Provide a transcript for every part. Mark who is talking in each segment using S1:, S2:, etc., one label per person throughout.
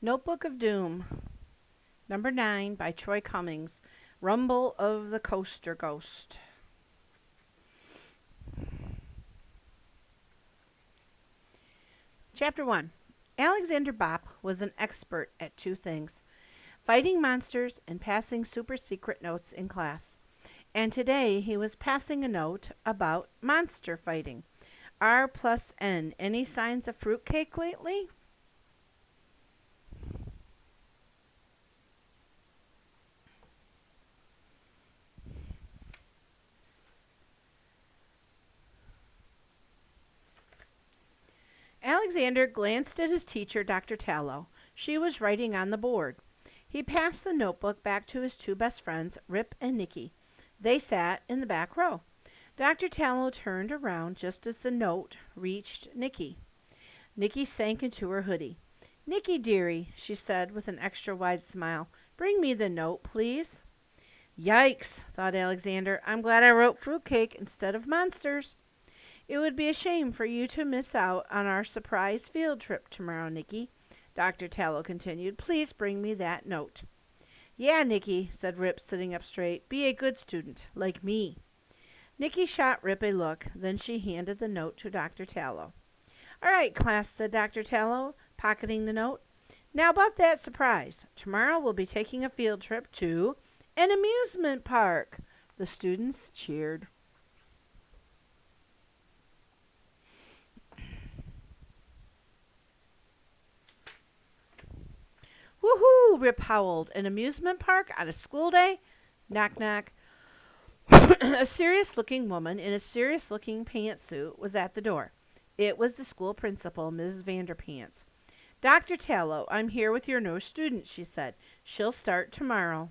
S1: Notebook of Doom, number 9 by Troy Cummings. Rumble of the Coaster Ghost. Chapter 1. Alexander Bopp was an expert at two things: fighting monsters and passing super secret notes in class. And today he was passing a note about monster fighting. R plus N. Any signs of fruitcake lately? Alexander glanced at his teacher, Dr. Tallow. She was writing on the board. He passed the notebook back to his two best friends, Rip and Nicky. They sat in the back row. Dr. Tallow turned around just as the note reached Nicky. Nicky sank into her hoodie. "Nicky, dearie," she said with an extra wide smile, "bring me the note, please." Yikes, thought Alexander. I'm glad I wrote fruitcake instead of monsters. "It would be a shame for you to miss out on our surprise field trip tomorrow, Nicky," Dr. Tallow continued. "Please bring me that note." "Yeah, Nicky," said Rip, sitting up straight. "Be a good student, like me." Nicky shot Rip a look. Then she handed the note to Dr. Tallow. "All right, class," said Dr. Tallow, pocketing the note. "Now about that surprise. Tomorrow we'll be taking a field trip to an amusement park." The students cheered. "Woohoo!" Rip howled. "An amusement park on a school day?" Knock, knock. A serious-looking woman in a serious-looking pantsuit was at the door. It was the school principal, Mrs. Vanderpants. "Dr. Tallow, I'm here with your new student," she said. "She'll start tomorrow."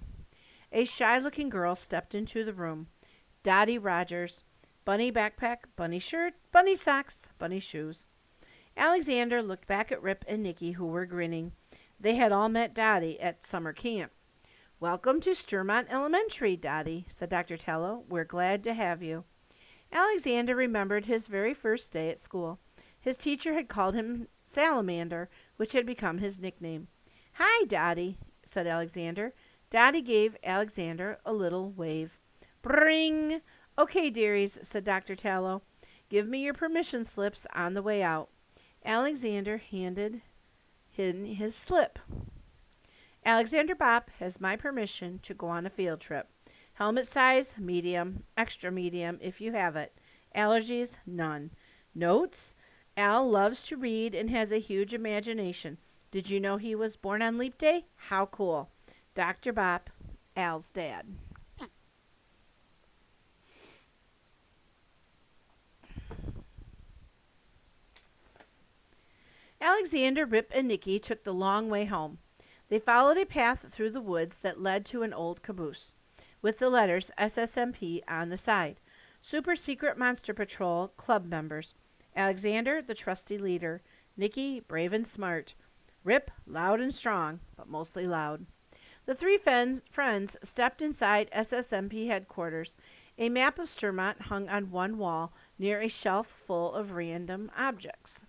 S1: A shy-looking girl stepped into the room. Dottie Rogers. Bunny backpack, bunny shirt, bunny socks, bunny shoes. Alexander looked back at Rip and Nicky, who were grinning. They had all met Dottie at summer camp. "Welcome to Sturmont Elementary, Dottie," said Dr. Tallow. "We're glad to have you." Alexander remembered his very first day at school. His teacher had called him Salamander, which had become his nickname. "Hi, Dottie," said Alexander. Dottie gave Alexander a little wave. "Bring!" "Okay, dearies," said Dr. Tallow. "Give me your permission slips on the way out." Alexander handed him his slip. "Alexander Bopp has my permission to go on a field trip. Helmet size, medium, extra medium if you have it. Allergies, none. Notes? Al loves to read and has a huge imagination. Did you know he was born on Leap Day? How cool. Dr. Bopp, Al's dad." Alexander, Rip, and Nicky took the long way home. They followed a path through the woods that led to an old caboose, with the letters SSMP on the side. Super Secret Monster Patrol Club members. Alexander, the trusty leader. Nicky, brave and smart. Rip, loud and strong, but mostly loud. The three friends stepped inside SSMP headquarters. A map of Sturmont hung on one wall near a shelf full of random objects.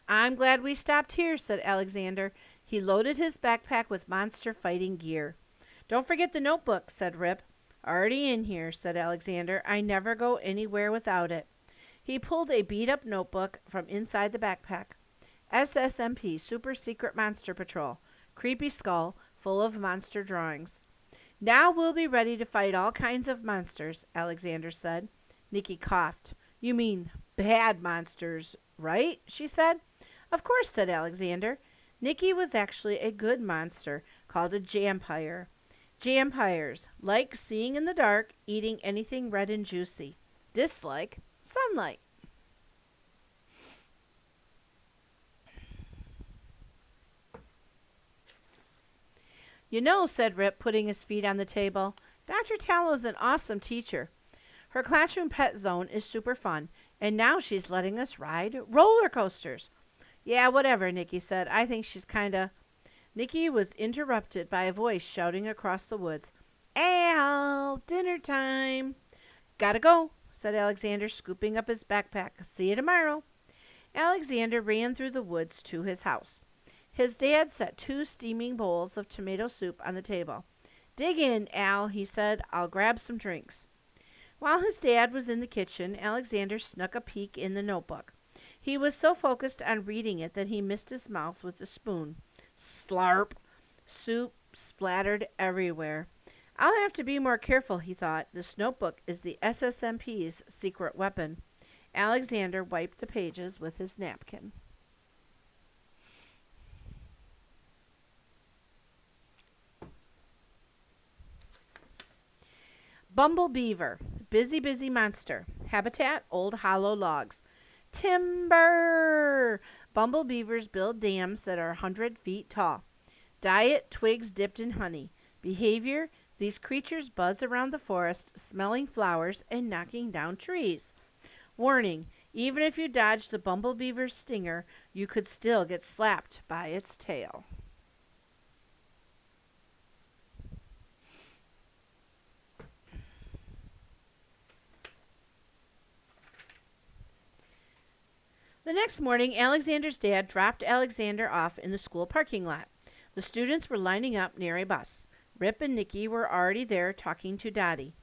S1: "I'm glad we stopped here," said Alexander. He loaded his backpack with monster fighting gear. "Don't forget the notebook," said Rip. "Already in here," said Alexander. "I never go anywhere without it." He pulled a beat-up notebook from inside the backpack. SSMP, Super Secret Monster Patrol. Creepy skull, full of monster drawings. "Now we'll be ready to fight all kinds of monsters," Alexander said. Nicky coughed. "You mean bad monsters, right?" she said. "Of course," said Alexander. Nicky was actually a good monster called a jampire. Jampires like seeing in the dark, eating anything red and juicy. Dislike sunlight. "You know," said Rip, putting his feet on the table, "Dr. Tallow's an awesome teacher. Her classroom pet zone is super fun, and now she's letting us ride roller coasters." "Yeah, whatever," Nicky said. "I think she's kinda—" Nicky was interrupted by a voice shouting across the woods. "Al, dinner time." "Gotta go," said Alexander, scooping up his backpack. See you tomorrow. Alexander ran through the woods to his house. His dad set 2 steaming bowls of tomato soup on the table. Dig in, Al, he said. I'll grab some drinks. While his dad was in the kitchen, Alexander snuck a peek in the notebook. He was so focused on reading it that he missed his mouth with the spoon. Slarp! Soup splattered everywhere. I'll have to be more careful, he thought. This notebook is the SSMP's secret weapon. Alexander wiped the pages with his napkin. Bumble Beaver, busy, busy monster. Habitat, old hollow logs. Timber! Bumble beavers build dams that are 100 feet tall. Diet, twigs dipped in honey. Behavior, these creatures buzz around the forest, smelling flowers and knocking down trees. Warning, even if you dodge the bumble beaver's stinger, you could still get slapped by its tail. The next morning, Alexander's dad dropped Alexander off in the school parking lot. The students were lining up near a bus. Rip and Nicky were already there talking to Dottie.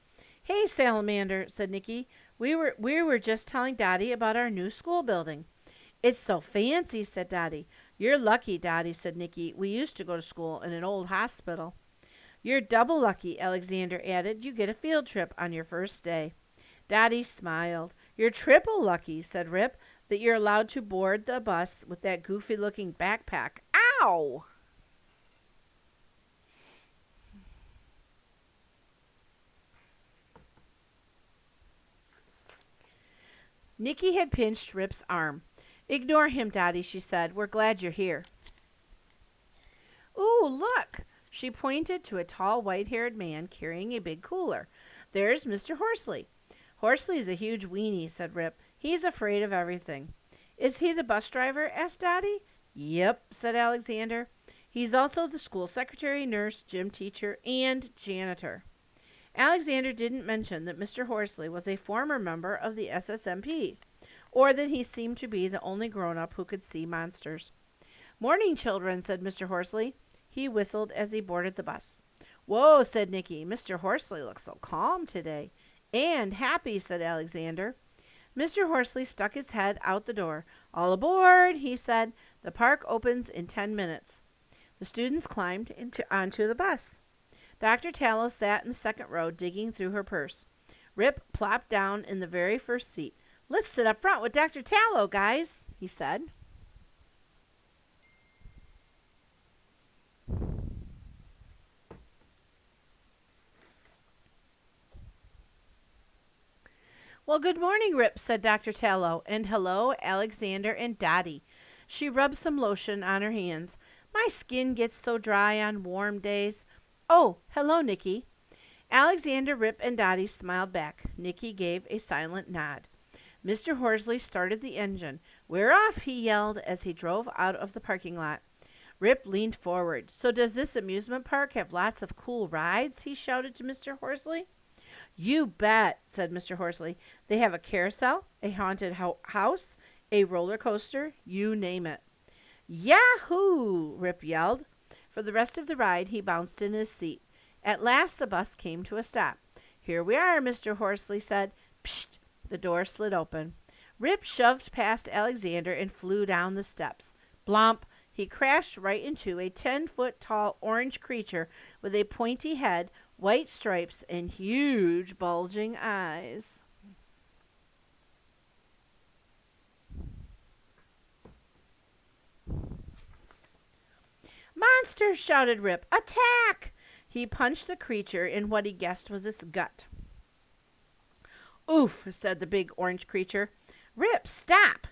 S1: Hey, Salamander, said Nicky. We were just telling Dottie about our new school building. It's so fancy, said Dottie. You're lucky, Dottie, said Nicky. We used to go to school in an old hospital. You're double lucky, Alexander added. You get a field trip on your first day. Dottie smiled. You're triple lucky, said Rip, that you're allowed to board the bus with that goofy-looking backpack. Ow! Nicky had pinched Rip's arm. Ignore him, Dottie, she said. We're glad you're here. Ooh, look! She pointed to a tall, white-haired man carrying a big cooler. There's Mr. Horsley. Horsley's a huge weenie, said Rip. He's afraid of everything. Is he the bus driver? Asked Dottie. Yep, said Alexander. He's also the school secretary, nurse, gym teacher, and janitor. Alexander didn't mention that Mr. Horsley was a former member of the SSMP, or that he seemed to be the only grown-up who could see monsters. Morning, children, said Mr. Horsley. He whistled as he boarded the bus. Whoa, said Nicky. Mr. Horsley looks so calm today. And happy, said Alexander. Mr. Horsley stuck his head out the door. All aboard, he said. The park opens in 10 minutes. The students climbed onto the bus. Dr. Tallow sat in the second row, digging through her purse. Rip plopped down in the very first seat. Let's sit up front with Dr. Tallow, guys, he said. Well, good morning, Rip, said Dr. Tallow, and hello, Alexander and Dottie. She rubbed some lotion on her hands. My skin gets so dry on warm days. Oh, hello, Nicky. Alexander, Rip, and Dottie smiled back. Nicky gave a silent nod. Mr. Horsley started the engine. We're off, he yelled as he drove out of the parking lot. Rip leaned forward. So does this amusement park have lots of cool rides? He shouted to Mr. Horsley. You bet, said Mr. Horsley. They have a carousel, a haunted house, a roller coaster, you name it. Yahoo! Rip yelled. For the rest of the ride, he bounced in his seat. At last, the bus came to a stop. Here we are, Mr. Horsley said. Psht! The door slid open. Rip shoved past Alexander and flew down the steps. Blomp! He crashed right into a 10-foot-tall orange creature with a pointy head, white stripes, and huge bulging eyes. Monster! Shouted Rip. Attack! He punched the creature in what he guessed was its gut. Oof! Said the big orange creature. Rip, stop!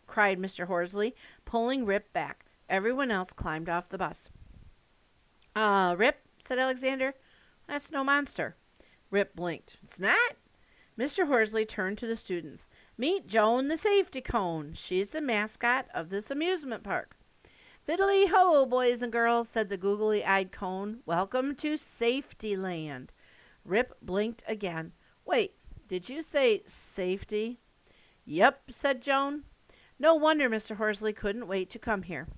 S1: cried Mr. Horsley, pulling Rip back. Everyone else climbed off the bus. Rip, said Alexander. That's no monster. Rip blinked. It's not? Mr. Horsley turned to the students. Meet Joan the Safety Cone. She's the mascot of this amusement park. Fiddly-ho, boys and girls, said the googly-eyed cone. Welcome to Safety Land. Rip blinked again. Wait, Did you say safety? Yep, said Joan. No wonder Mr. Horsley couldn't wait to come here.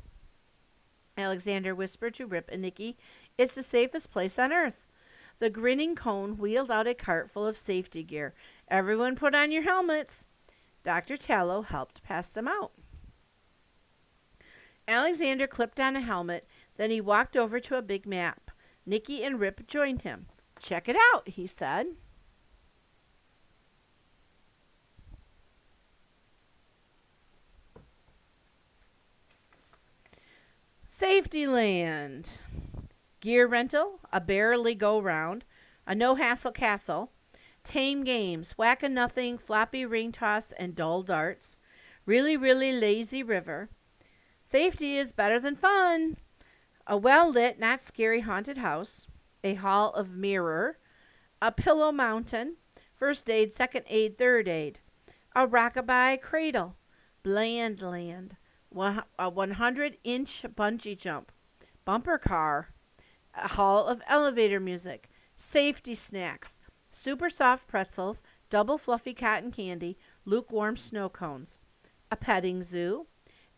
S1: Alexander whispered to Rip and Nicky, it's the safest place on earth. The grinning cone wheeled out a cart full of safety gear. Everyone put on your helmets. Dr. Tallow helped pass them out. Alexander clipped on a helmet, then he walked over to a big map. Nicky and Rip joined him. Check it out, he said. Safety Land. Gear rental, a barely go round, a no hassle castle, tame games, whack-a-nothing, floppy ring toss, and dull darts, really, really lazy river. Safety is better than fun. A well-lit, not scary haunted house, a hall of mirror, a pillow mountain, first aid, second aid, third aid, a rockabye cradle, bland land, a 100-inch bungee jump, bumper car, a hall of elevator music, safety snacks, super soft pretzels, double fluffy cotton candy, lukewarm snow cones, a petting zoo,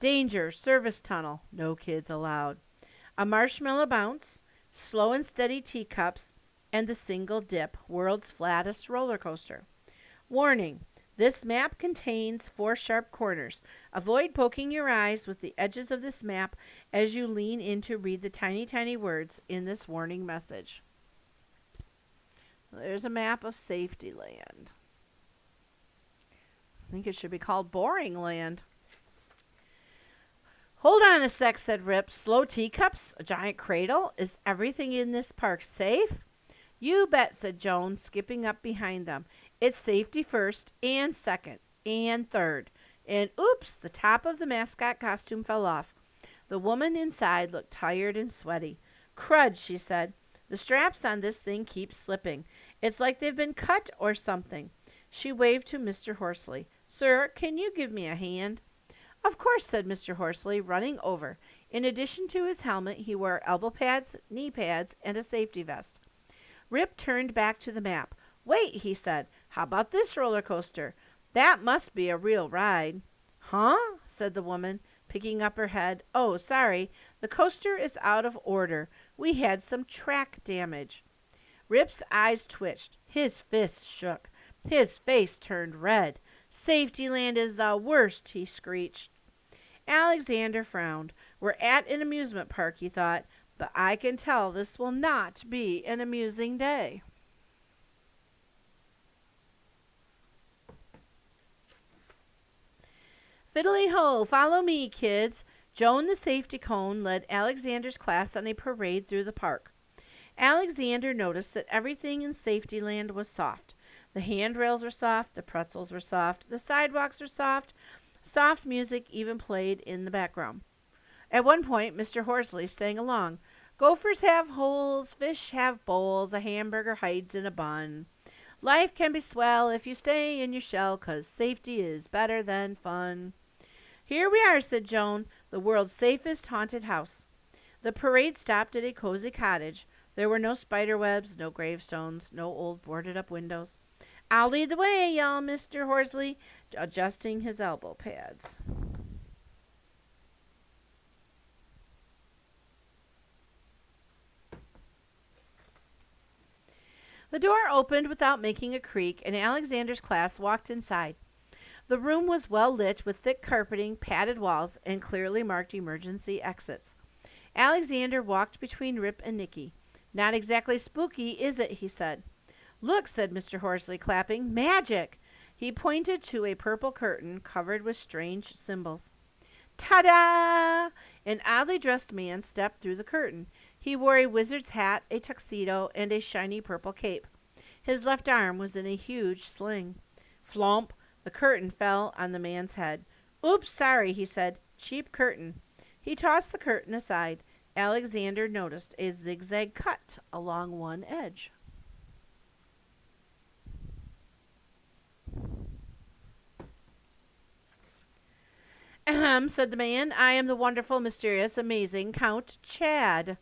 S1: danger, service tunnel, no kids allowed, a marshmallow bounce, slow and steady teacups, and the single dip, world's flattest roller coaster. Warning, this map contains 4 sharp corners. Avoid poking your eyes with the edges of this map as you lean in to read the tiny, tiny words in this warning message. There's a map of Safety Land. I think it should be called Boring Land. Hold on a sec, said Rip. Slow teacups? A giant cradle? Is everything in this park safe? You bet, said Joan, skipping up behind them. It's safety first and second and third. And oops, the top of the mascot costume fell off. The woman inside looked tired and sweaty. Crud, she said. The straps on this thing keep slipping. It's like they've been cut or something. She waved to Mr. Horsley. Sir, can you give me a hand? Of course, said Mr. Horsley, running over. In addition to his helmet, he wore elbow pads, knee pads, and a safety vest. Rip turned back to the map. Wait, he said. How about this roller coaster? That must be a real ride. Huh? Said the woman, picking up her head. Oh, sorry. The coaster is out of order. We had some track damage. Rip's eyes twitched. His fists shook. His face turned red. Safety Land is the worst, he screeched. Alexander frowned. We're at an amusement park, he thought, but I can tell this will not be an amusing day. Fiddly-ho, follow me, kids. Joan the safety cone led Alexander's class on a parade through the park. Alexander noticed that everything in Safety Land was soft. The handrails were soft, the pretzels were soft, the sidewalks were soft. Soft music even played in the background. At one point, Mr. Horsley sang along. Gophers have holes, fish have bowls, a hamburger hides in a bun. Life can be swell if you stay in your shell, 'cause safety is better than fun. Here we are, said Joan, the world's safest haunted house. The parade stopped at a cozy cottage. There were no spider webs, no gravestones, no old boarded-up windows. I'll lead the way, yelled Mr. Horsley, adjusting his elbow pads. The door opened without making a creak, and Alexander's class walked inside. The room was well lit with thick carpeting, padded walls, and clearly marked emergency exits. Alexander walked between Rip and Nicky. Not exactly spooky, is it? He said. Look, said Mr. Horsley, clapping. Magic! He pointed to a purple curtain covered with strange symbols. Ta-da! An oddly dressed man stepped through the curtain. He wore a wizard's hat, a tuxedo, and a shiny purple cape. His left arm was in a huge sling. Flomp! The curtain fell on the man's head. Oops, sorry, he said. Cheap curtain. He tossed the curtain aside. Alexander noticed a zigzag cut along one edge. Ahem, said the man. I am the wonderful, mysterious, amazing Count Chad.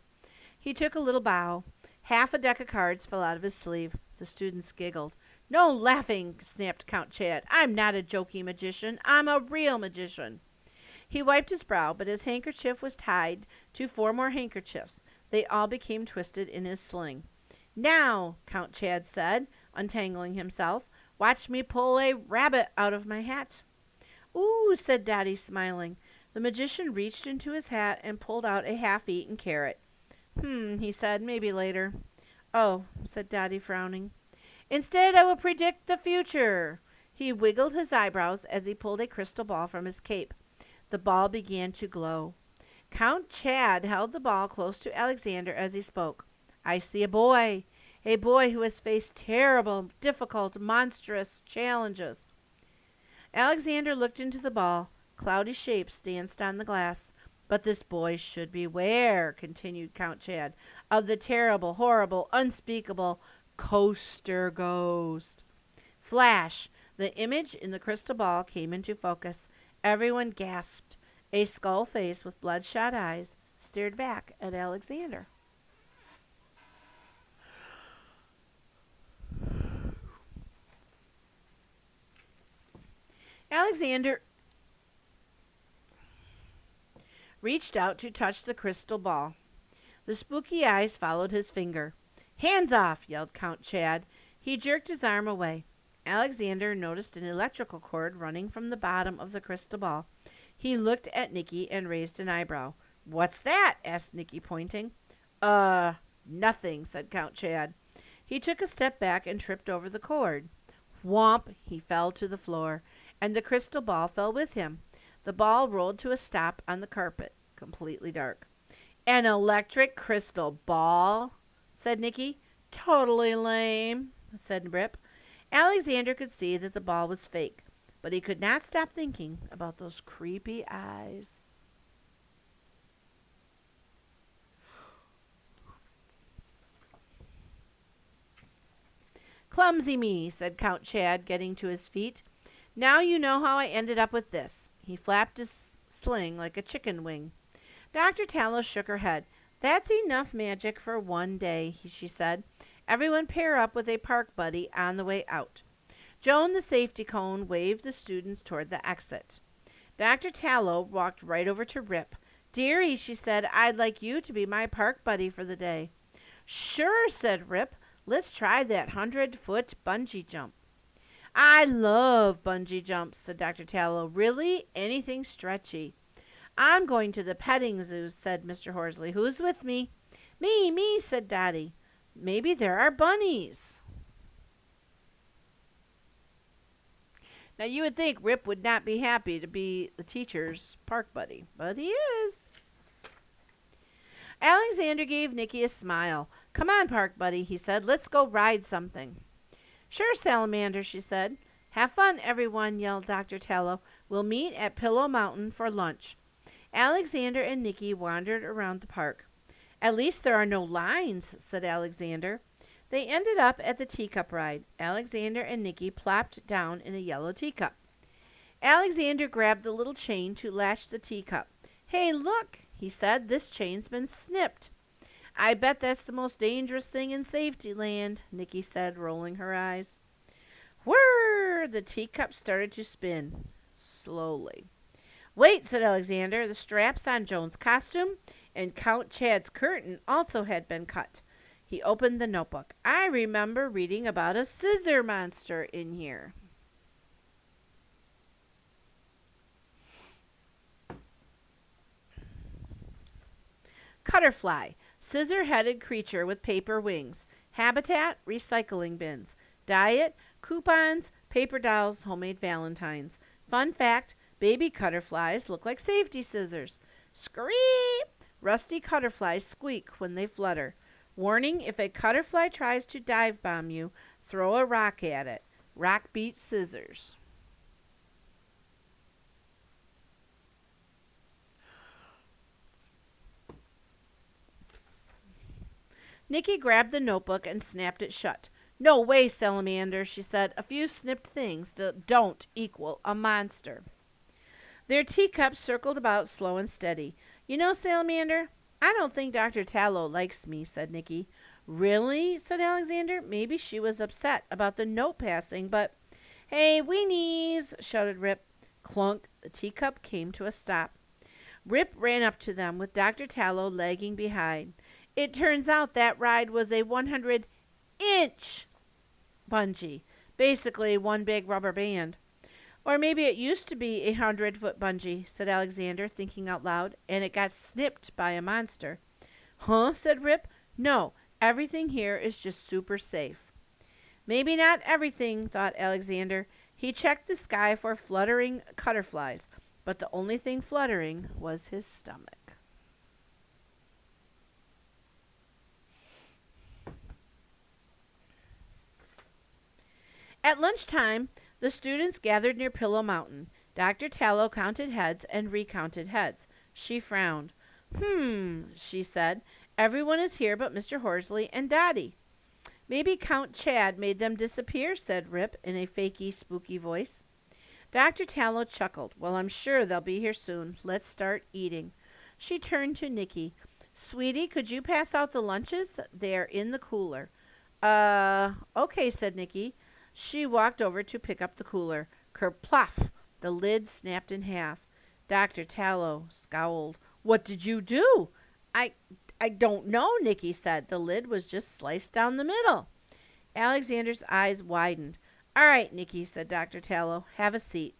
S1: He took a little bow. Half a deck of cards fell out of his sleeve. The students giggled. No laughing, snapped Count Chad. I'm not a jokey magician. I'm a real magician. He wiped his brow, but his handkerchief was tied to 4 more handkerchiefs. They all became twisted in his sling. Now, Count Chad said, untangling himself, watch me pull a rabbit out of my hat. Ooh, said Dotty, smiling. The magician reached into his hat and pulled out a half-eaten carrot. He said, maybe later. Oh, said Dotty, frowning. Instead, I will predict the future. He wiggled his eyebrows as he pulled a crystal ball from his cape. The ball began to glow. Count Chad held the ball close to Alexander as he spoke. I see a boy who has faced terrible, difficult, monstrous challenges. Alexander looked into the ball. Cloudy shapes danced on the glass. But this boy should beware, continued Count Chad, of the terrible, horrible, unspeakable coaster ghost. Flash! The image in the crystal ball came into focus. Everyone gasped. A skull face with bloodshot eyes stared back at Alexander. Alexander reached out to touch the crystal ball. The spooky eyes followed his finger. Hands off, yelled Count Chad. He jerked his arm away. Alexander noticed an electrical cord running from the bottom of the crystal ball. He looked at Nicky and raised an eyebrow. What's that? Asked Nicky, pointing. Nothing, said Count Chad. He took a step back and tripped over the cord. Whomp! He fell to the floor, and the crystal ball fell with him. The ball rolled to a stop on the carpet, completely dark. An electric crystal ball, said Nicky. Totally lame, said Rip. Alexander could see that the ball was fake, but he could not stop thinking about those creepy eyes. Clumsy me, said Count Chad, getting to his feet. Now you know how I ended up with this. He flapped his sling like a chicken wing. Dr. Tallow shook her head. That's enough magic for one day, she said. Everyone pair up with a park buddy on the way out. Joan, the safety cone, waved the students toward the exit. Dr. Tallow walked right over to Rip. Dearie, she said, I'd like you to be my park buddy for the day. Sure, said Rip. Let's try that 100-foot bungee jump. I love bungee jumps, said Dr. Tallow. Really? Anything stretchy. I'm going to the petting zoo, said Mr. Horsley. Who's with me? Me, said Dotty. Maybe there are bunnies. Now, you would think Rip would not be happy to be the teacher's park buddy, but he is. Alexander gave Nicky a smile. Come on, park buddy, he said. Let's go ride something. Sure, Salamander, she said. Have fun, everyone, yelled Dr. Tallow. We'll meet at Pillow Mountain for lunch. Alexander and Nicky wandered around the park. At least there are no lines, said Alexander. They ended up at the teacup ride. Alexander and Nicky plopped down in a yellow teacup. Alexander grabbed the little chain to latch the teacup. Hey, look, he said. This chain's been snipped. I bet that's the most dangerous thing in safety land, Nicky said, rolling her eyes. Whirr! The teacup started to spin. Slowly. Wait, said Alexander. The straps on Joan's costume and Count Chad's curtain also had been cut. He opened the notebook. I remember reading about a scissor monster in here. Cutterfly, scissor-headed creature with paper wings. Habitat, recycling bins. Diet, coupons, paper dolls, homemade valentines. Fun fact, baby cutterflies look like safety scissors. Scream! Rusty cutterflies squeak when they flutter. Warning, if a cutterfly tries to dive bomb you, throw a rock at it. Rock beats scissors. Nicky grabbed the notebook and snapped it shut. No way, Salamander, she said. A few snipped things don't equal a monster. Their teacups circled about slow and steady. You know, Salamander, I don't think Dr. Tallow likes me, said Nicky. Really? Said Alexander. Maybe she was upset about the note passing, but. Hey, weenies! Shouted Rip. Clunk! The teacup came to a stop. Rip ran up to them with Dr. Tallow lagging behind. It turns out that ride was a 100-inch bungee, basically one big rubber band. Or maybe it used to be a 100-foot bungee, said Alexander, thinking out loud, and it got snipped by a monster. Huh? Said Rip. No, everything here is just super safe. Maybe not everything, thought Alexander. He checked the sky for fluttering cutterflies, but the only thing fluttering was his stomach. At lunchtime, the students gathered near Pillow Mountain. Dr. Tallow counted heads and recounted heads. She frowned. She said. Everyone is here but Mr. Horsley and Dotty. Maybe Count Chad made them disappear, said Rip in a fakey, spooky voice. Dr. Tallow chuckled. Well, I'm sure they'll be here soon. Let's start eating. She turned to Nicky. Sweetie, could you pass out the lunches? They're in the cooler. Okay, said Nicky. She walked over to pick up the cooler. Kerploff! The lid snapped in half. Dr. Tallow scowled. What did you do? I don't know, Nicky said. The lid was just sliced down the middle. Alexander's eyes widened. All right, Nicky, said Dr. Tallow. Have a seat.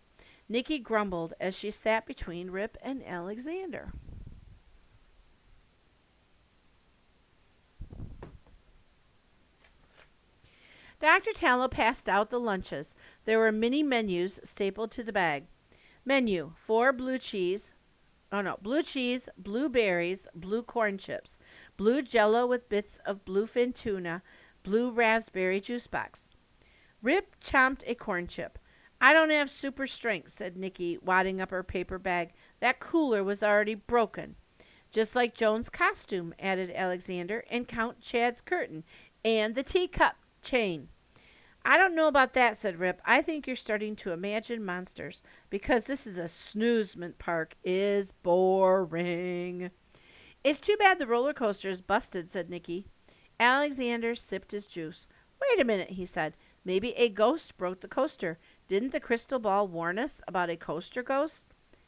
S1: Nicky grumbled as she sat between Rip and Alexander. Dr. Tallow passed out the lunches. There were mini menus stapled to the bag. Menu, 4 blue cheese, blue berries, blue corn chips, blue jello with bits of bluefin tuna, blue raspberry juice box. Rip chomped a corn chip. I don't have super strength, said Nicky, wadding up her paper bag. That cooler was already broken. Just like Joan's costume, added Alexander, and Count Chad's curtain, and the teacup chain. I don't know about that, said Rip. I think you're starting to imagine monsters, because this is a snoozement park is boring. It's too bad the roller coaster is busted, said Nicky. Alexander sipped his juice. Wait a minute, he said. Maybe a ghost broke the coaster. Didn't the crystal ball warn us about a coaster ghost?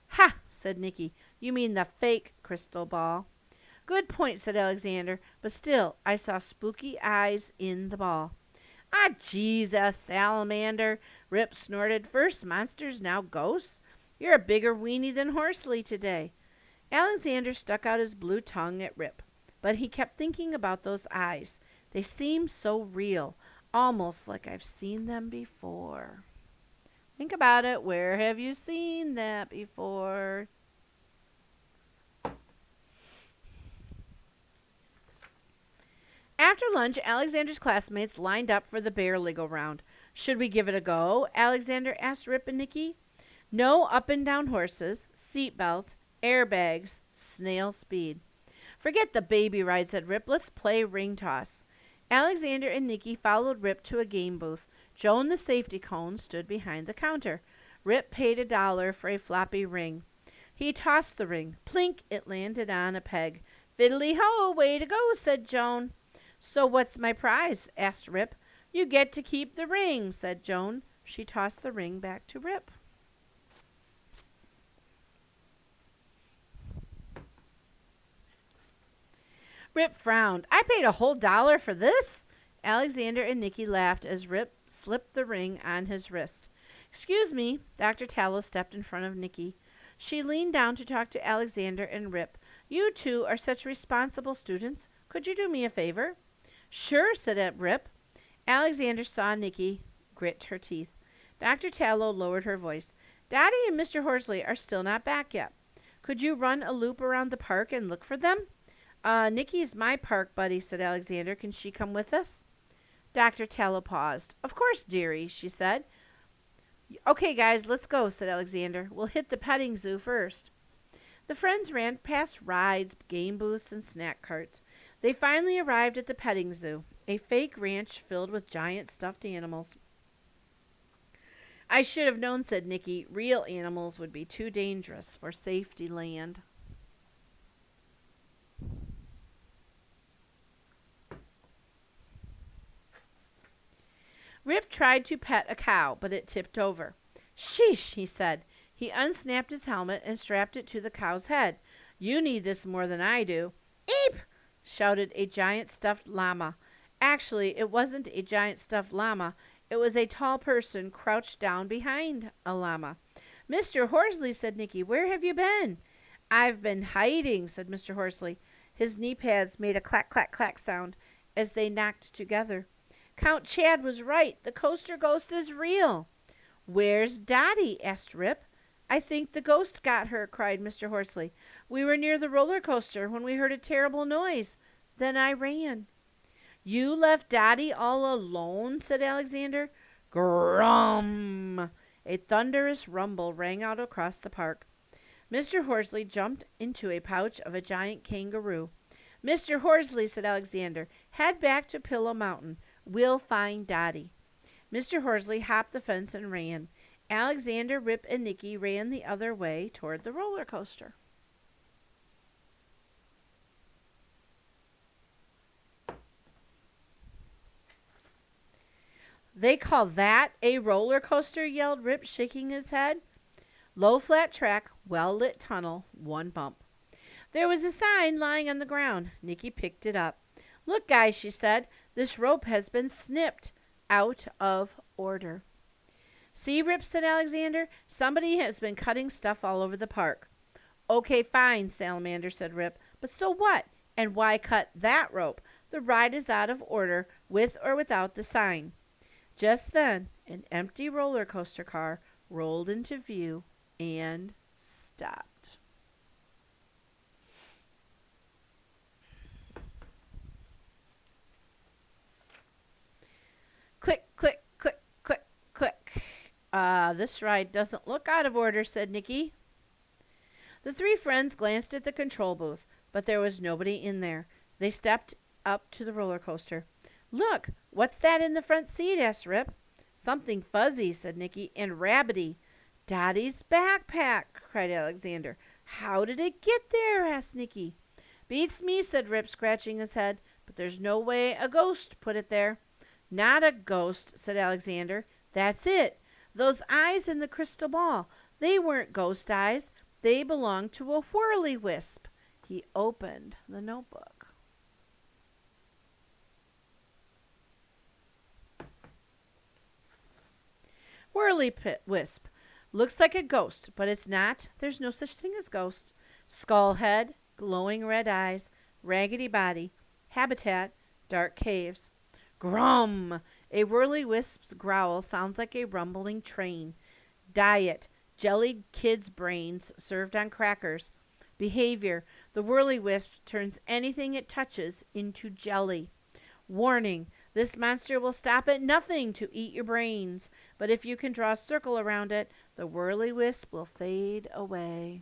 S1: Ha, said Nicky. You mean the fake crystal ball. Good point, said Alexander. But still, I saw spooky eyes in the ball. Ah, Jesus, salamander, Rip snorted. First monsters, now ghosts? You're a bigger weenie than Horsley today. Alexander stuck out his blue tongue at Rip, but he kept thinking about those eyes. They seemed so real, almost like I've seen them before. Think about it. Where have you seen that before? After lunch, Alexander's classmates lined up for the bear Lego round. Should we give it a go? Alexander asked Rip and Nicky. No up and down horses, seat belts, airbags, snail speed. Forget the baby ride, said Rip. Let's play ring toss. Alexander and Nicky followed Rip to a game booth. Joan, the safety cone, stood behind the counter. Rip paid $1 for a floppy ring. He tossed the ring. Plink, it landed on a peg. Fiddly-ho, way to go, said Joan. So what's my prize? Asked Rip. You get to keep the ring, said Joan. She tossed the ring back to Rip. Rip frowned. I paid a whole $1 for this? Alexander and Nicky laughed as Rip slipped the ring on his wrist. Excuse me. Dr. Tallow stepped in front of Nicky. She leaned down to talk to Alexander and Rip. You two are such responsible students. Could you do me a favor? Sure, said Rip. Alexander saw Nicky grit her teeth. Dr. Tallow lowered her voice. Daddy and Mr. Horsley are still not back yet. Could you run a loop around the park and look for them? Nicky's my park buddy, said Alexander. Can she come with us? Dr. Tallow paused. Of course, dearie, she said. Okay, guys, let's go, said Alexander. We'll hit the petting zoo first. The friends ran past rides, game booths, and snack carts. They finally arrived at the petting zoo, a fake ranch filled with giant stuffed animals. I should have known, said Nicky. Real animals would be too dangerous for safety land. Rip tried to pet a cow, but it tipped over. Sheesh, he said. He unsnapped his helmet and strapped it to the cow's head. You need this more than I do. Eep! Shouted a giant stuffed llama. Actually, it wasn't a giant stuffed llama. It was a tall person crouched down behind a llama. Mr. Horsley, said Nicky, where have you been? I've been hiding, said Mr. Horsley. His knee pads made a clack, clack, clack sound as they knocked together. Count Chad was right. The coaster ghost is real. Where's Dottie? Asked Rip. I think the ghost got her, cried Mr. Horsley. We were near the roller coaster when we heard a terrible noise. Then I ran. You left Dottie all alone, said Alexander. Grum! A thunderous rumble rang out across the park. Mr. Horsley jumped into a pouch of a giant kangaroo. Mr. Horsley, said Alexander, head back to Pillow Mountain. We'll find Dottie. Mr. Horsley hopped the fence and ran. Alexander, Rip, and Nicky ran the other way toward the roller coaster. They call that a roller coaster, yelled Rip, shaking his head. Low flat track, well-lit tunnel, one bump. There was a sign lying on the ground. Nicky picked it up. Look, guys, she said, this rope has been snipped out of order. See, Rip, said Alexander, somebody has been cutting stuff all over the park. Okay, fine, Salamander, said Rip, but so what? And why cut that rope? The ride is out of order, with or without the sign. Just then, an empty roller coaster car rolled into view and stopped. Click, click, click, click, click. This ride doesn't look out of order, said Nicky. The three friends glanced at the control booth, but there was nobody in there. They stepped up to the roller coaster. Look, what's that in the front seat? Asked Rip. Something fuzzy, said Nicky, and rabbity. Dottie's backpack, cried Alexander. How did it get there? Asked Nicky. Beats me, said Rip, scratching his head, but there's no way a ghost put it there. Not a ghost, said Alexander. That's it. Those eyes in the crystal ball. They weren't ghost eyes. They belonged to a whirly-wisp. He opened the notebook. Whirly-wisp. Looks like a ghost, but it's not. There's no such thing as ghost. Skull head, glowing red eyes, raggedy body, habitat, dark caves. Grum! A whirly-wisp's growl sounds like a rumbling train. Diet, jellied kids' brains served on crackers. Behavior, the whirly-wisp turns anything it touches into jelly. Warning, this monster will stop at nothing to eat your brains, but if you can draw a circle around it, the whirly-wisp will fade away.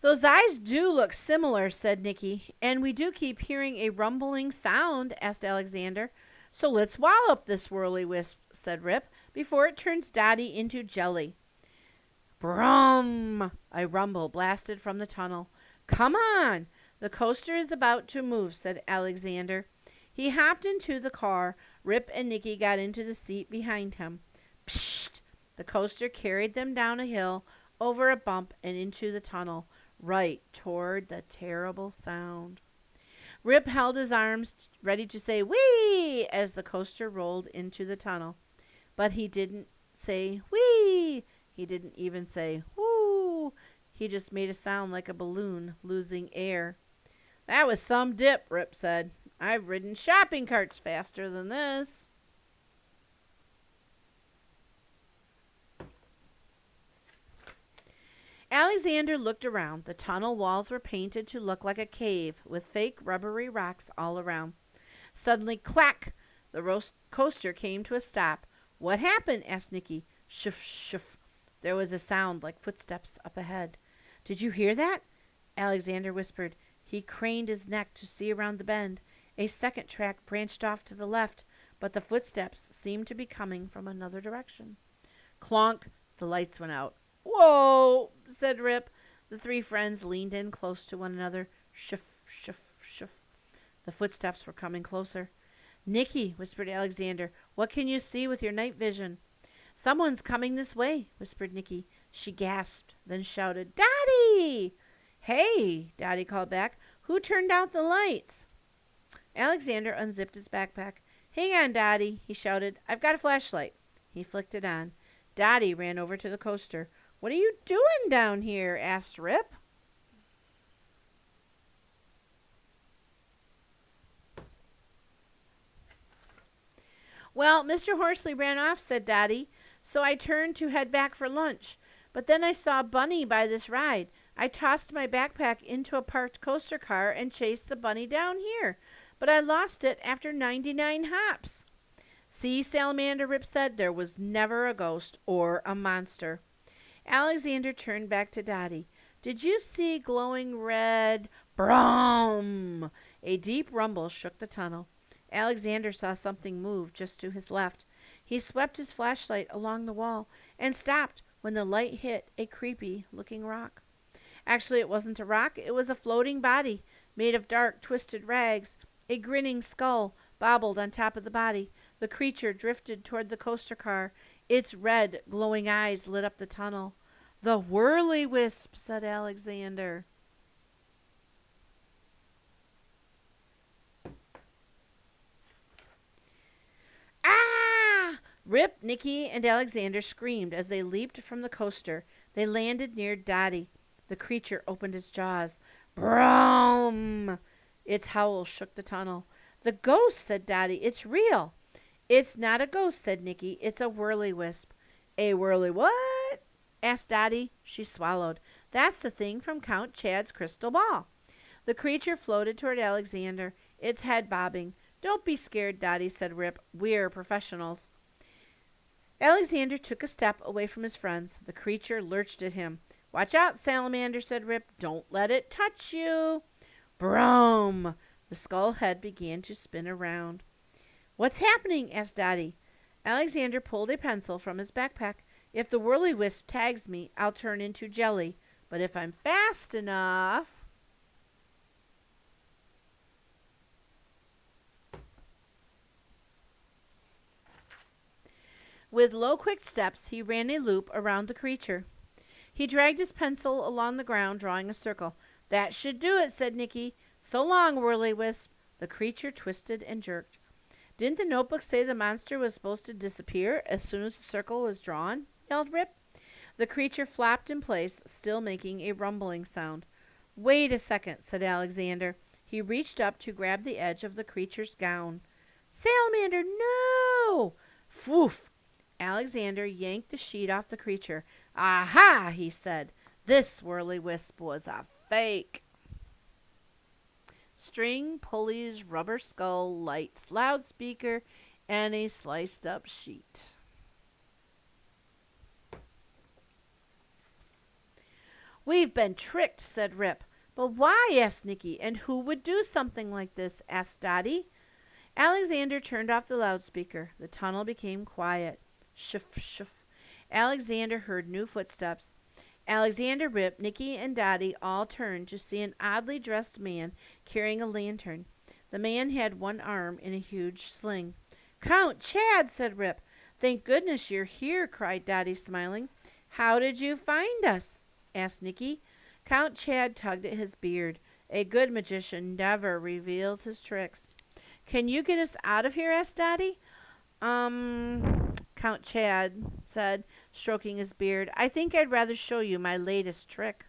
S1: Those eyes do look similar, said Nicky. And we do keep hearing a rumbling sound, asked Alexander. So let's wallop this whirly-wisp, said Rip, before it turns Dottie into jelly. Brum! A rumble blasted from the tunnel. Come on! The coaster is about to move, said Alexander. He hopped into the car. Rip and Nicky got into the seat behind him. Psst! The coaster carried them down a hill, over a bump, and into the tunnel, right toward the terrible sound. Rip held his arms ready to say whee as the coaster rolled into the tunnel. But he didn't say whee. He didn't even say whoo. He just made a sound like a balloon losing air. That was some dip, Rip said. I've ridden shopping carts faster than this. Alexander looked around. The tunnel walls were painted to look like a cave with fake rubbery rocks all around. Suddenly, clack! The coaster came to a stop. What happened? Asked Nicky. Shoof, shoof. There was a sound like footsteps up ahead. Did you hear that? Alexander whispered. He craned his neck to see around the bend. A second track branched off to the left, but the footsteps seemed to be coming from another direction. Clonk! The lights went out. Whoa, said Rip. The three friends leaned in close to one another. Shuff, shuff, shuff. The footsteps were coming closer. Nicky, whispered Alexander, what can you see with your night vision? Someone's coming this way, whispered Nicky. She gasped, then shouted, Daddy! Hey, Daddy called back. Who turned out the lights? Alexander unzipped his backpack. Hang on, Daddy, he shouted. I've got a flashlight. He flicked it on. Daddy ran over to the coaster. What are you doing down here? Asked Rip. Well, Mr. Horsley ran off, said Daddy, so I turned to head back for lunch. But then I saw Bunny by this ride. I tossed my backpack into a parked coaster car and chased the bunny down here. But I lost it after 99 hops. See, Salamander, Rip said, there was never a ghost or a monster. Alexander turned back to Dottie. Did you see glowing red? Brum! A deep rumble shook the tunnel. Alexander saw something move just to his left. He swept his flashlight along the wall and stopped when the light hit a creepy-looking rock. Actually, it wasn't a rock. It was a floating body made of dark, twisted rags. A grinning skull bobbled on top of the body. The creature drifted toward the coaster car. Its red, glowing eyes lit up the tunnel. The Whirly-Wisp, said Alexander. Ah! Rip, Nicky, and Alexander screamed as they leaped from the coaster. They landed near Dottie. The creature opened its jaws. Brum! Its howl shook the tunnel. The ghost, said Dottie. It's real. It's not a ghost, said Nicky. It's a Whirly-Wisp. A whirly what? Asked Dottie. She swallowed. That's the thing from Count Chad's crystal ball. The creature floated toward Alexander, its head bobbing. Don't be scared, Dottie, said Rip. We're professionals. Alexander took a step away from his friends. The creature lurched at him. Watch out, Salamander, said Rip. Don't let it touch you. Brum! The skull head began to spin around. What's happening? Asked Dottie. Alexander pulled a pencil from his backpack. If the Whirly-Wisp tags me, I'll turn into jelly. But if I'm fast enough... With low, quick steps, he ran a loop around the creature. He dragged his pencil along the ground, drawing a circle. That should do it, said Nicky. So long, Whirly-Wisp. The creature twisted and jerked. Didn't the notebook say the monster was supposed to disappear as soon as the circle was drawn? Yelled Rip. The creature flopped in place, still making a rumbling sound. Wait a second, said Alexander. He reached up to grab the edge of the creature's gown. Salamander, no! Foof! Alexander yanked the sheet off the creature. Aha, he said. This Whirly-Wisp was a fake. String, pulleys, rubber skull, lights, loudspeaker, and a sliced up sheet. We've been tricked, said Rip. But why? Asked Nicky. And who would do something like this? Asked Dottie. Alexander turned off the loudspeaker. The tunnel became quiet. Shuff, shuff. Alexander heard new footsteps. Alexander, Rip, Nicky, and Dottie all turned to see an oddly dressed man carrying a lantern. The man had one arm in a huge sling. Count Chad, said Rip. Thank goodness you're here, cried Dottie, smiling. How did you find us? Asked Nicky. Count Chad tugged at his beard. A good magician never reveals his tricks. Can you get us out of here? Asked Dottie. Count Chad said, stroking his beard. I think I'd rather show you my latest trick.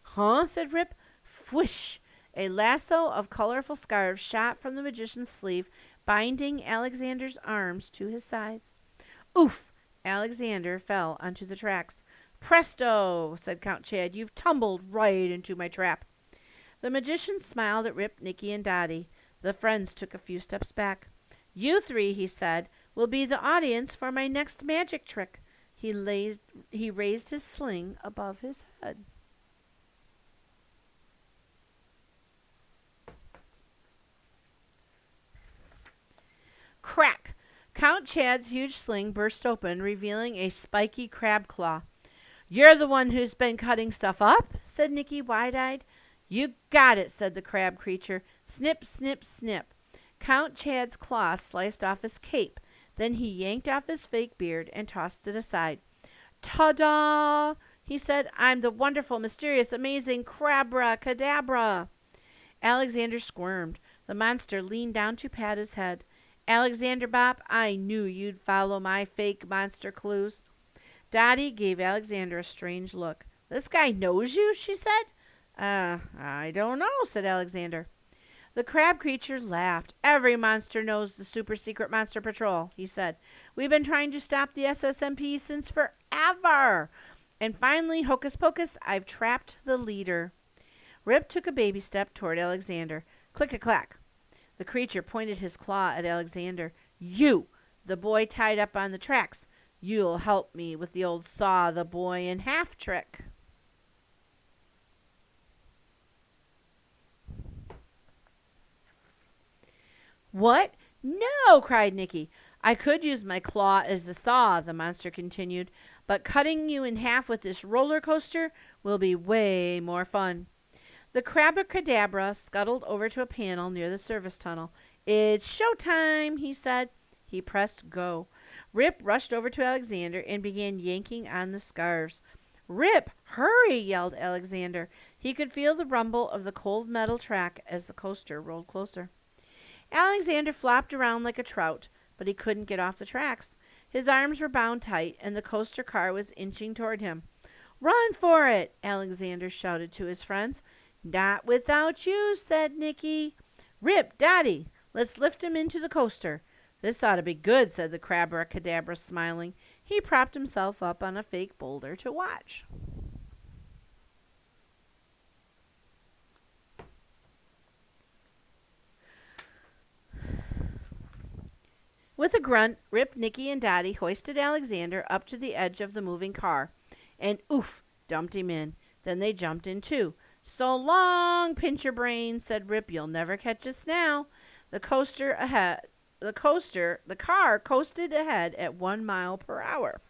S1: Huh? Said Rip. Fwish! A lasso of colorful scarves shot from the magician's sleeve, binding Alexander's arms to his sides. Oof! Alexander fell onto the tracks. Presto! Said Count Chad. You've tumbled right into my trap. The magician smiled at Rip, Nicky, and Dottie. The friends took a few steps back. You three, he said, will be the audience for my next magic trick. He raised his sling above his head. Crack! Count Chad's huge sling burst open, revealing a spiky crab claw. You're the one who's been cutting stuff up, said Nicky, wide-eyed. You got it, said the crab creature. Snip, snip, snip. Count Chad's claw sliced off his cape. Then he yanked off his fake beard and tossed it aside. Ta-da! He said, I'm the wonderful, mysterious, amazing Crabra-Cadabra. Alexander squirmed. The monster leaned down to pat his head. Alexander Bop, I knew you'd follow my fake monster clues. Dottie gave Alexander a strange look. This guy knows you, she said. I don't know, said Alexander. The crab creature laughed. Every monster knows the super secret monster patrol, he said. We've been trying to stop the SSMP since forever. And finally, hocus pocus, I've trapped the leader. Rip took a baby step toward Alexander. Click-a-clack. The creature pointed his claw at Alexander. You, the boy tied up on the tracks. You'll help me with the old saw the boy in half trick. What? No, cried Nicky. I could use my claw as the saw, the monster continued, but cutting you in half with this roller coaster will be way more fun. The Crabacadabra scuttled over to a panel near the service tunnel. It's showtime, he said. He pressed go. Rip rushed over to Alexander and began yanking on the scarves. Rip, hurry, yelled Alexander. He could feel the rumble of the cold metal track as the coaster rolled closer. Alexander flopped around like a trout, but he couldn't get off the tracks. His arms were bound tight, and the coaster car was inching toward him. Run for it, Alexander shouted to his friends. Not without you, said Nicky. Rip, Dottie, let's lift him into the coaster. This ought to be good, said the Crabra-Cadabra, smiling. He propped himself up on a fake boulder to watch. With a grunt, Rip, Nicky, and Dottie hoisted Alexander up to the edge of the moving car, and oof, dumped him in. Then they jumped in too. So long, Pincher Brain, said Rip. You'll never catch us now. The car coasted ahead at 1 mile per hour.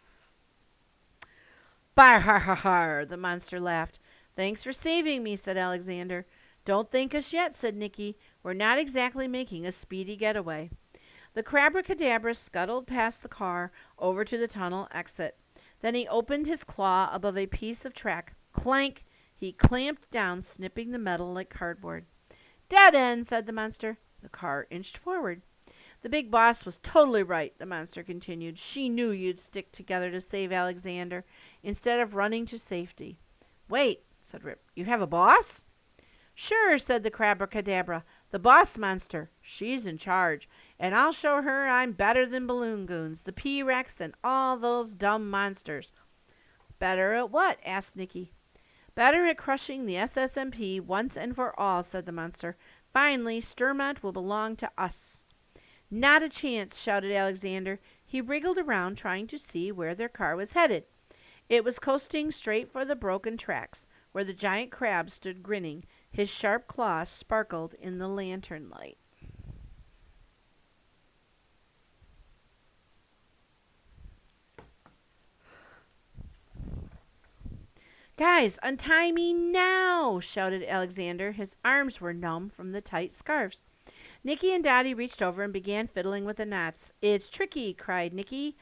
S1: Bar har har har, the monster laughed. Thanks for saving me, said Alexander. Don't thank us yet, said Nicky. We're not exactly making a speedy getaway. The Crabacadabra scuttled past the car over to the tunnel exit. Then he opened his claw above a piece of track. Clank! He clamped down, snipping the metal like cardboard. Dead end, said the monster. The car inched forward. The big boss was totally right, the monster continued. She knew you'd stick together to save Alexander instead of running to safety. Wait, said Rip. You have a boss? Sure, said the Crabacadabra. The boss monster. She's in charge. And I'll show her I'm better than Balloon Goons, the P-Rex, and all those dumb monsters. Better at what? Asked Nicky. Better at crushing the SSMP once and for all, said the monster. Finally, Sturmont will belong to us. Not a chance, shouted Alexander. He wriggled around, trying to see where their car was headed. It was coasting straight for the broken tracks, where the giant crab stood grinning. His sharp claws sparkled in the lantern light. Guys, untie me now, shouted Alexander. His arms were numb from the tight scarves. Nicky and Dottie reached over and began fiddling with the knots. It's tricky, cried Nicky.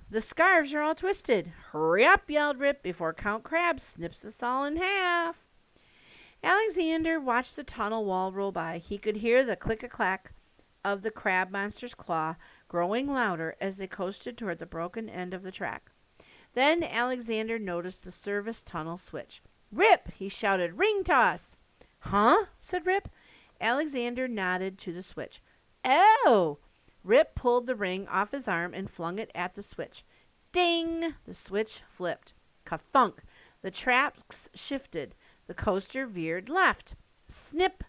S1: The scarves are all twisted. Hurry up, yelled Rip, before Count Crab snips us all in half. Alexander watched the tunnel wall roll by. He could hear the click-a-clack of the crab monster's claw growing louder as they coasted toward the broken end of the track. Then Alexander noticed the service tunnel switch. Rip, he shouted, ring toss. Huh? Said Rip. Alexander nodded to the switch. Oh! Rip pulled the ring off his arm and flung it at the switch. Ding! The switch flipped. Ka-thunk! The tracks shifted. The coaster veered left. Snip!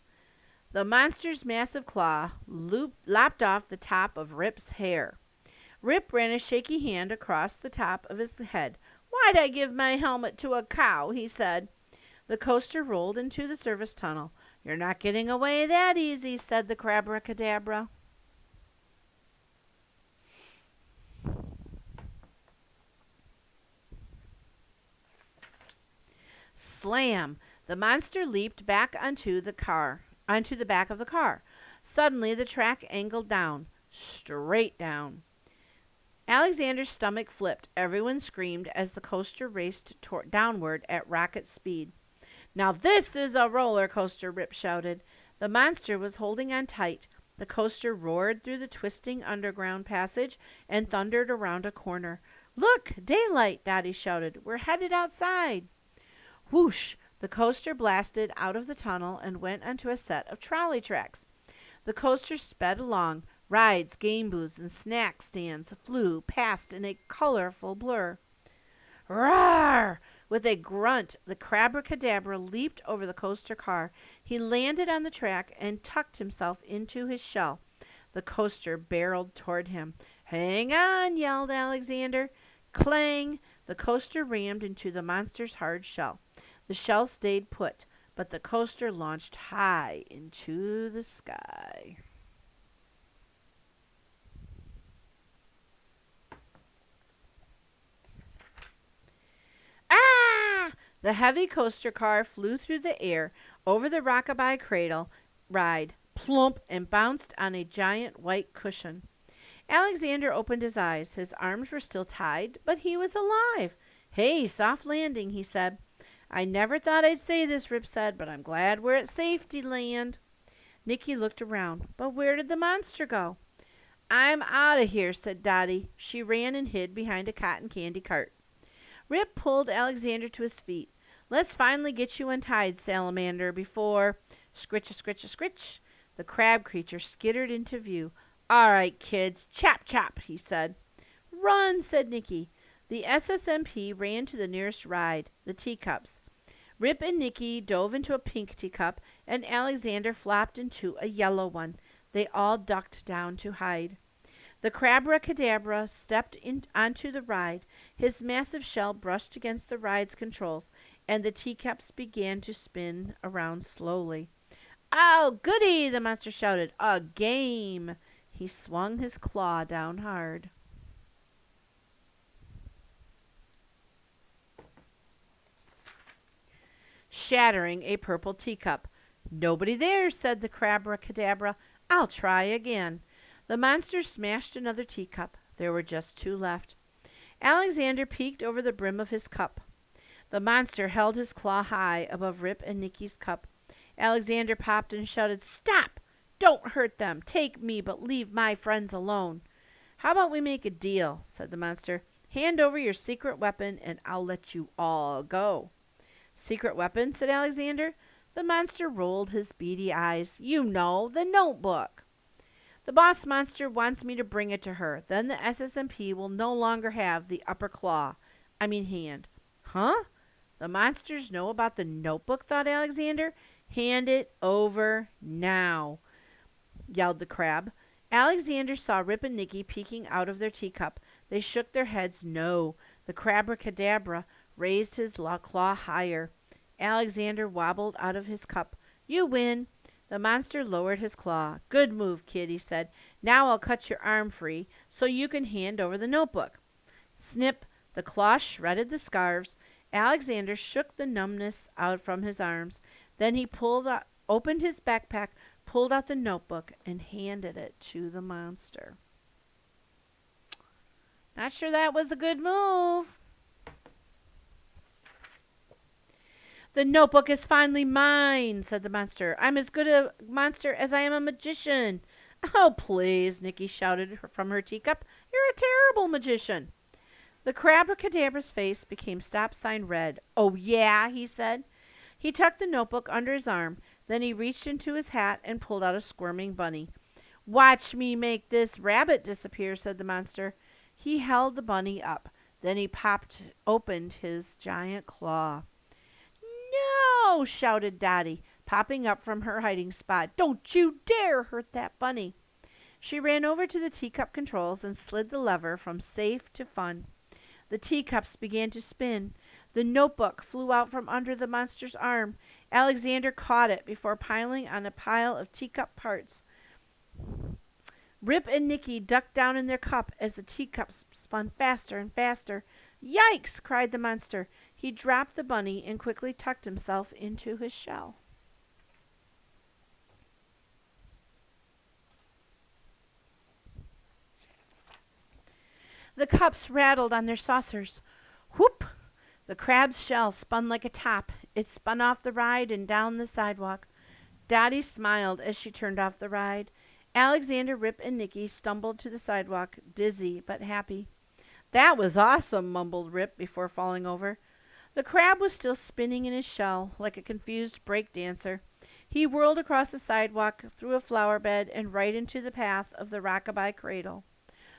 S1: The monster's massive claw lopped off the top of Rip's hair. Rip ran a shaky hand across the top of his head. Why'd I give my helmet to a cow? He said. The coaster rolled into the service tunnel. You're not getting away that easy, said the Crabacadabra. Slam! The monster leaped back onto the back of the car. Suddenly, the track angled down, straight down. Alexander's stomach flipped. Everyone screamed as the coaster raced downward at rocket speed. Now this is a roller coaster, Rip shouted. The monster was holding on tight. The coaster roared through the twisting underground passage and thundered around a corner. Look, daylight, Dottie shouted. We're headed outside. Whoosh! The coaster blasted out of the tunnel and went onto a set of trolley tracks. The coaster sped along. Rides, game booths, and snack stands flew past in a colorful blur. Roar! With a grunt, the Crabra-Cadabra leaped over the coaster car. He landed on the track and tucked himself into his shell. The coaster barreled toward him. Hang on, yelled Alexander. Clang! The coaster rammed into the monster's hard shell. The shell stayed put, but the coaster launched high into the sky. Ah! The heavy coaster car flew through the air over the Rockabye Cradle ride, plump, and bounced on a giant white cushion. Alexander opened his eyes. His arms were still tied, but he was alive. Hey, soft landing, he said. I never thought I'd say this, Rip said, but I'm glad we're at safety land. Nicky looked around. But where did the monster go? I'm out of here, said Dottie. She ran and hid behind a cotton candy cart. Rip pulled Alexander to his feet. Let's finally get you untied, Salamander, before... Scritch-a-scritch-a-scritch. The crab creature skittered into view. All right, kids, chop chop, he said. Run, said Nicky. The SSMP ran to the nearest ride, the teacups. Rip and Nicky dove into a pink teacup, and Alexander flopped into a yellow one. They all ducked down to hide. The Crabra-Cadabra stepped onto the ride. His massive shell brushed against the ride's controls, and the teacups began to spin around slowly. Oh, goody, the monster shouted. A game. He swung his claw down hard. Shattering a purple teacup. Nobody there, said the Crabra-Cadabra. I'll try again. The monster smashed another teacup. There were just two left. Alexander peeked over the brim of his cup. The monster held his claw high above Rip and Nicky's cup. Alexander popped and shouted, Stop! Don't hurt them. Take me, but leave my friends alone. How about we make a deal, said the monster. Hand over your secret weapon, and I'll let you all go. Secret weapon, said Alexander. The monster rolled his beady eyes. You know, the notebook. The boss monster wants me to bring it to her. Then the SSMP will no longer have the upper hand. Huh? The monsters know about the notebook, thought Alexander. Hand it over now, yelled the crab. Alexander saw Rip and Nicky peeking out of their teacup. They shook their heads no. The Crabra-Cadabra raised his claw higher. Alexander wobbled out of his cup. You win. The monster lowered his claw. Good move, kid, he said. Now I'll cut your arm free so you can hand over the notebook. Snip. The claw shredded the scarves. Alexander shook the numbness out from his arms. Then he opened his backpack, pulled out the notebook, and handed it to the monster. Not sure that was a good move. The notebook is finally mine, said the monster. I'm as good a monster as I am a magician. Oh, please, Nicky shouted from her teacup. You're a terrible magician. The Crabra-Cadabra's face became stop sign red. Oh, yeah, he said. He tucked the notebook under his arm. Then he reached into his hat and pulled out a squirming bunny. Watch me make this rabbit disappear, said the monster. He held the bunny up. Then he opened his giant claw. No, shouted Dottie, popping up from her hiding spot. Don't you dare hurt that bunny. She ran over to the teacup controls and slid the lever from safe to fun. The teacups began to spin. The notebook flew out from under the monster's arm. Alexander caught it before piling on a pile of teacup parts. Rip and Nicky ducked down in their cup as the teacups spun faster and faster. Yikes! Cried the monster. He dropped the bunny and quickly tucked himself into his shell. The cups rattled on their saucers. Whoop! The crab's shell spun like a top. It spun off the ride and down the sidewalk. Dottie smiled as she turned off the ride. Alexander, Rip, and Nicky stumbled to the sidewalk, dizzy but happy. That was awesome, mumbled Rip before falling over. The crab was still spinning in his shell like a confused break dancer. He whirled across the sidewalk, through a flower bed, and right into the path of the rockabye cradle.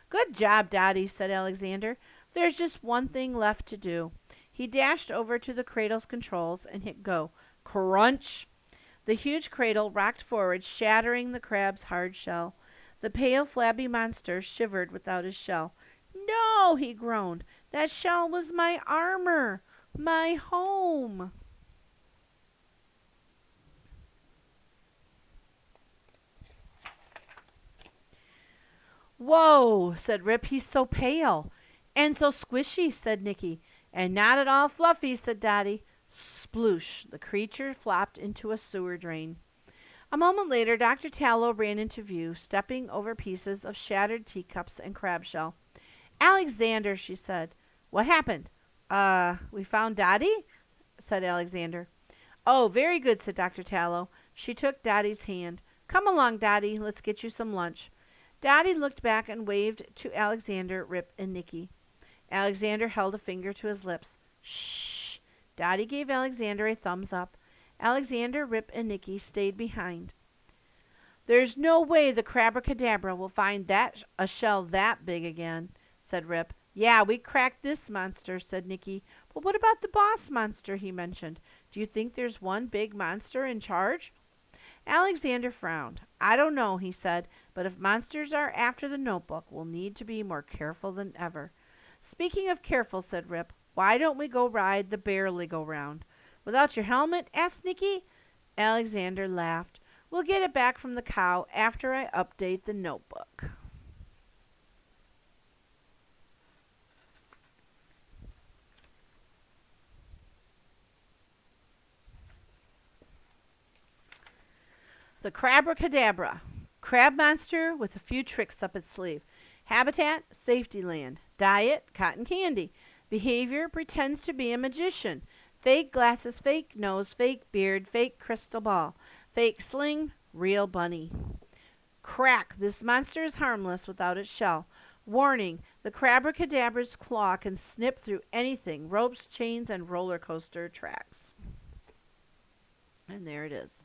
S1: Good job, Dottie, said Alexander. There's just one thing left to do. He dashed over to the cradle's controls and hit go. Crunch! The huge cradle rocked forward, shattering the crab's hard shell. The pale, flabby monster shivered without his shell. No, he groaned. That shell was my armor, my home. Whoa, said Rip. He's so pale. And so squishy, said Nicky. And not at all fluffy, said Dottie. Sploosh! The creature flopped into a sewer drain. A moment later, Dr. Tallow ran into view, stepping over pieces of shattered teacups and crab shell. Alexander, she said. What happened? We found Dottie? Said Alexander. Oh, very good, said Dr. Tallow. She took Dottie's hand. Come along, Dottie. Let's get you some lunch. Dottie looked back and waved to Alexander, Rip, and Nicky. Alexander held a finger to his lips. Shh. Dottie gave Alexander a thumbs up. Alexander, Rip, and Nicky stayed behind. There's no way the Crabracadabra will find a shell that big again, said Rip. Yeah, we cracked this monster, said Nicky. But what about the boss monster he mentioned? Do you think there's one big monster in charge? Alexander frowned. I don't know, he said, but if monsters are after the notebook, we'll need to be more careful than ever. Speaking of careful, said Rip, why don't we go ride the merry-go-round? Without your helmet? Asked Nicky. Alexander laughed. We'll get it back from the cow after I update the notebook. The Crabracadabra. Crab monster with a few tricks up its sleeve. Habitat, safety land. Diet, cotton candy. Behavior, pretends to be a magician. Fake glasses, fake nose, fake beard, fake crystal ball. Fake sling, real bunny. Crack, this monster is harmless without its shell. Warning, the Crabracadabra's claw can snip through anything, ropes, chains, and roller coaster tracks. And there it is.